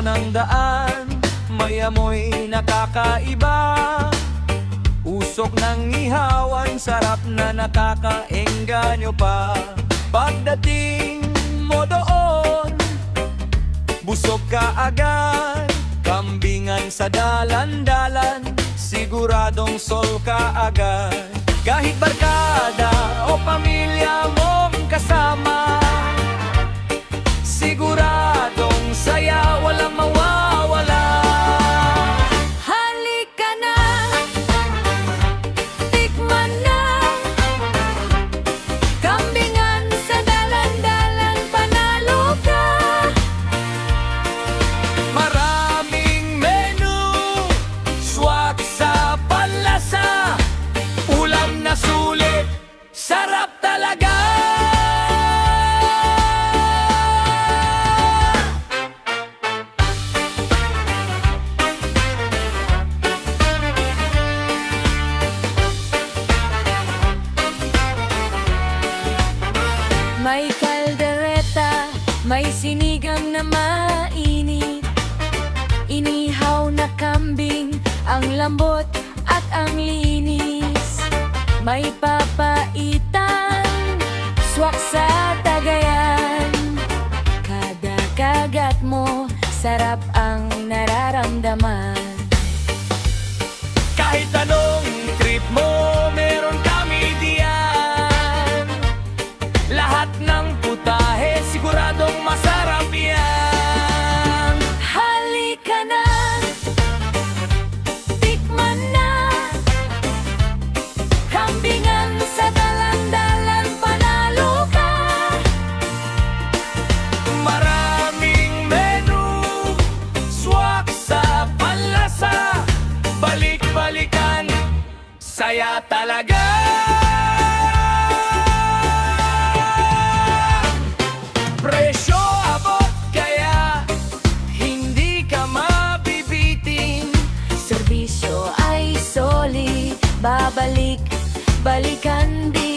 ng daan, may amoy nakakaiba. Usok ng ihawan, sarap na nakakaengganyo pa. Pagdating mo doon, busog ka agad. Kambingan sa dalan-dalan, siguradong sol ka agad. Kahit barkada o pamilya mong kasama, siguradong saya, walang mawawala. Halika na, tikman na, kambingan sa dalan-dalan, panalo ka. Maraming menu, swak sa panlasa, ulam na sulit, sarap talaga. May kaldereta, may sinigang na mainit, inihaw na kambing, ang lambot at ang linis. May papaitan, swak sa tagayan, kada kagat mo, sarap ang nararamdaman. Kahit anong trip mo, meron kami diyan. Lahat ng putahe, siguradong masarap yan. Halika na, tikman na, kambingan sa dalan-dalan, panalo ka. Maraming menu, swak sa panlasa, balik-balikan, saya talaga. Presyo abot, kaya hindi ka mabibitin. Serbisyo ay solid, babalik, balikan din.